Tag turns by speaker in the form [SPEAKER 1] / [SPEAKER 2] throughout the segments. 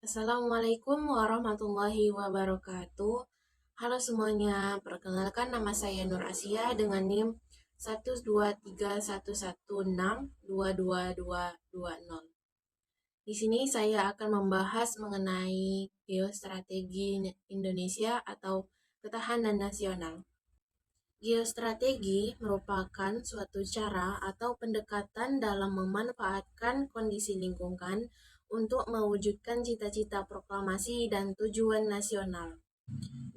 [SPEAKER 1] Assalamualaikum warahmatullahi wabarakatuh. Halo semuanya, perkenalkan nama saya Nur Asia dengan NIM 12311622220. Di sini saya akan membahas mengenai geostrategi Indonesia atau ketahanan nasional. Geostrategi merupakan suatu cara atau pendekatan dalam memanfaatkan kondisi lingkungan untuk mewujudkan cita-cita proklamasi dan tujuan nasional.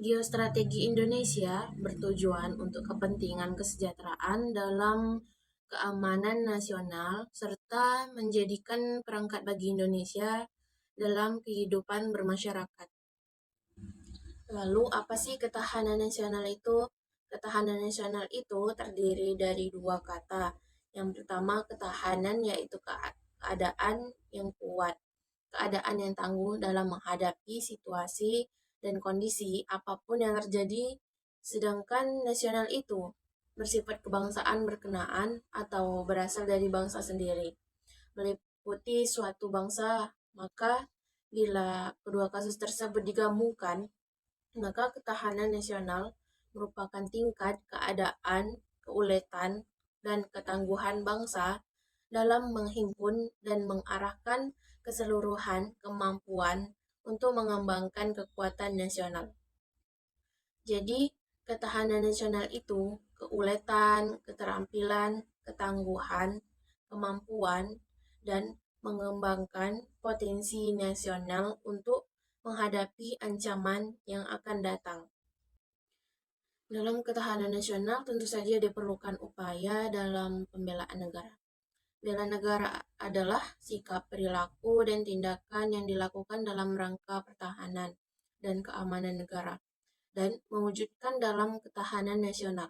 [SPEAKER 1] Geostrategi Indonesia bertujuan untuk kepentingan kesejahteraan dalam keamanan nasional serta menjadikan perangkat bagi Indonesia dalam kehidupan bermasyarakat. Lalu apa sih ketahanan nasional itu? Ketahanan nasional itu terdiri dari dua kata. Yang pertama ketahanan yaitu keadaan yang kuat, keadaan yang tangguh dalam menghadapi situasi dan kondisi apapun yang terjadi. Sedangkan nasional itu bersifat kebangsaan berkenaan atau berasal dari bangsa sendiri, meliputi suatu bangsa. Maka bila kedua kasus tersebut digabungkan, maka ketahanan nasional merupakan tingkat keadaan, keuletan, dan ketangguhan bangsa dalam menghimpun dan mengarahkan keseluruhan kemampuan untuk mengembangkan kekuatan nasional. Jadi, ketahanan nasional itu keuletan, keterampilan, ketangguhan, kemampuan, dan mengembangkan potensi nasional untuk menghadapi ancaman yang akan datang. Dalam ketahanan nasional tentu saja diperlukan upaya dalam pembelaan negara. Bela negara adalah sikap, perilaku, dan tindakan yang dilakukan dalam rangka pertahanan dan keamanan negara dan mewujudkan dalam ketahanan nasional.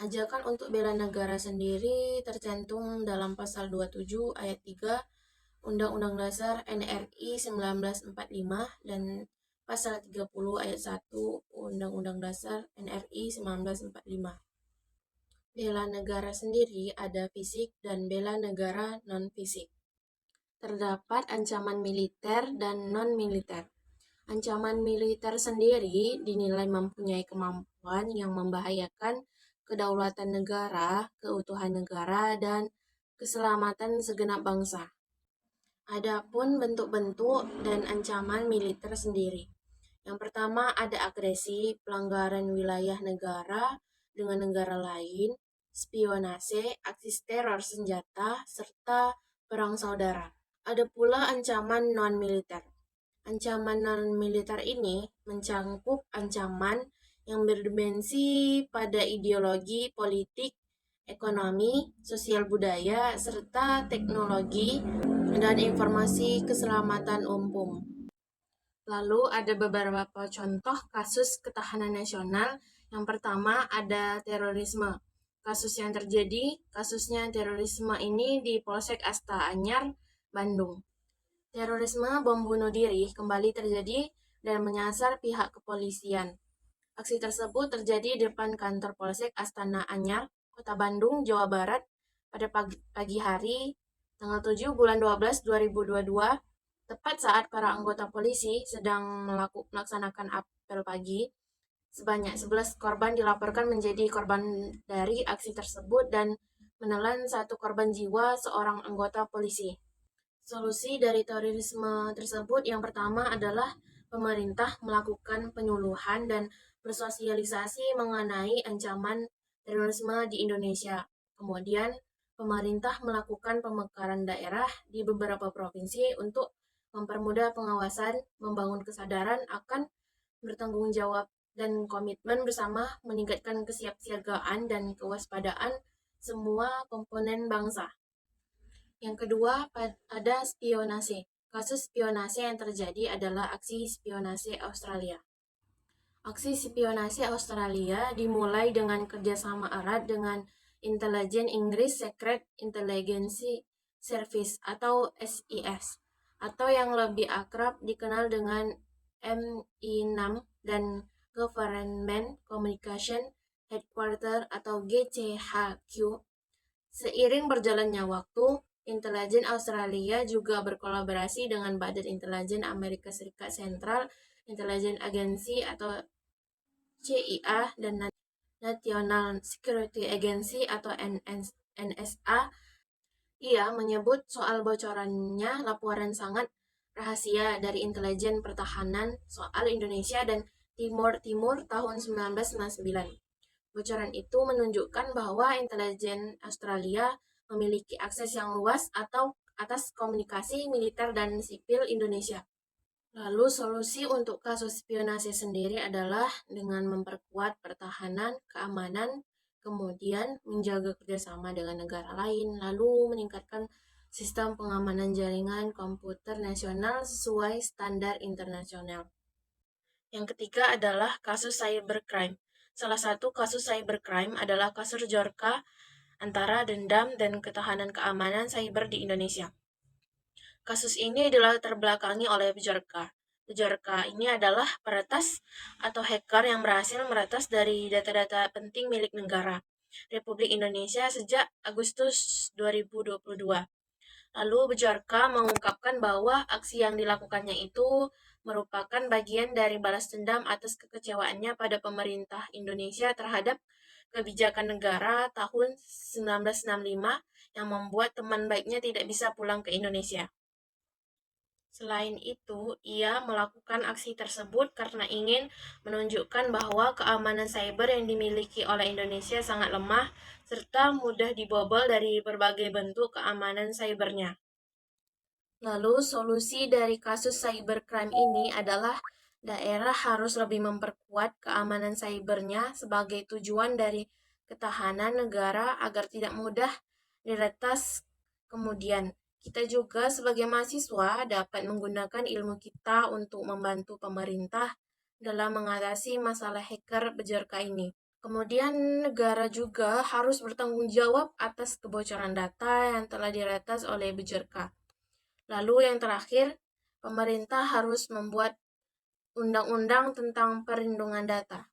[SPEAKER 1] Ajakan untuk bela negara sendiri tercantum dalam pasal 27 ayat 3 Undang-Undang Dasar NRI 1945 dan pasal 30 ayat 1 Undang-Undang Dasar NRI 1945. Bela negara sendiri ada fisik dan bela negara non-fisik. Terdapat ancaman militer dan non-militer. Ancaman militer sendiri dinilai mempunyai kemampuan yang membahayakan kedaulatan negara, keutuhan negara, dan keselamatan segenap bangsa. Adapun bentuk-bentuk dan ancaman militer sendiri. Yang pertama ada agresi, pelanggaran wilayah negara dengan negara lain, spionase, aksi teror senjata, serta perang saudara. Ada pula ancaman non-militer. Ancaman non-militer ini mencakup ancaman yang berdimensi pada ideologi, politik, ekonomi, sosial budaya, serta teknologi dan informasi keselamatan umum. Lalu ada beberapa contoh kasus ketahanan nasional. Yang pertama ada terorisme. Kasus yang terjadi, kasusnya terorisme ini di Polsek Asta Anyar, Bandung. Terorisme bom bunuh diri kembali terjadi dan menyasar pihak kepolisian. Aksi tersebut terjadi di depan kantor Polsek Astana Anyar, Kota Bandung, Jawa Barat pada pagi hari tanggal 7 bulan 12 2022, tepat saat para anggota polisi sedang melaksanakan apel pagi. Sebanyak 11 korban dilaporkan menjadi korban dari aksi tersebut dan menelan satu korban jiwa seorang anggota polisi. Solusi dari terorisme tersebut yang pertama adalah pemerintah melakukan penyuluhan dan bersosialisasi mengenai ancaman terorisme di Indonesia. Kemudian, pemerintah melakukan pemekaran daerah di beberapa provinsi untuk mempermudah pengawasan, membangun kesadaran akan bertanggung jawab dan komitmen bersama meningkatkan kesiapsiagaan dan kewaspadaan semua komponen bangsa. Yang kedua, ada spionase. Kasus spionase yang terjadi adalah aksi spionase Australia. Aksi spionase Australia dimulai dengan kerjasama erat dengan intelijen Inggris Secret Intelligence Service atau SIS, atau yang lebih akrab dikenal dengan MI6 dan Government Communication Headquarter atau GCHQ. Seiring berjalannya waktu, Intelijen Australia juga berkolaborasi dengan Badan Intelijen Amerika Serikat Central Intelligence Agency atau CIA dan National Security Agency atau NSA. Ia menyebut soal bocorannya laporan sangat rahasia dari intelijen pertahanan soal Indonesia dan Timur Timur tahun 1999. Bocoran itu menunjukkan bahwa intelijen Australia memiliki akses yang luas atau atas komunikasi militer dan sipil Indonesia. Lalu solusi untuk kasus spionase sendiri adalah dengan memperkuat pertahanan, keamanan, kemudian menjaga kerjasama dengan negara lain, lalu meningkatkan sistem pengamanan jaringan komputer nasional sesuai standar internasional. Yang ketiga adalah kasus cybercrime. Salah satu kasus cybercrime adalah kasus Bjorka antara dendam dan ketahanan keamanan cyber di Indonesia. Kasus ini dilatar belakangi oleh Bjorka. Bjorka ini adalah peretas atau hacker yang berhasil meretas dari data-data penting milik negara Republik Indonesia sejak Agustus 2022. Lalu Bjorka mengungkapkan bahwa aksi yang dilakukannya itu merupakan bagian dari balas dendam atas kekecewaannya pada pemerintah Indonesia terhadap kebijakan negara tahun 1965 yang membuat teman baiknya tidak bisa pulang ke Indonesia. Selain itu, ia melakukan aksi tersebut karena ingin menunjukkan bahwa keamanan cyber yang dimiliki oleh Indonesia sangat lemah serta mudah dibobol dari berbagai bentuk keamanan cybernya. Lalu solusi dari kasus cybercrime ini adalah daerah harus lebih memperkuat keamanan cybernya sebagai tujuan dari ketahanan negara agar tidak mudah diretas kemudian. Kita juga sebagai mahasiswa dapat menggunakan ilmu kita untuk membantu pemerintah dalam mengatasi masalah hacker Bjorka ini. Kemudian negara juga harus bertanggung jawab atas kebocoran data yang telah diretas oleh Bjorka. Lalu yang terakhir, pemerintah harus membuat undang-undang tentang perlindungan data.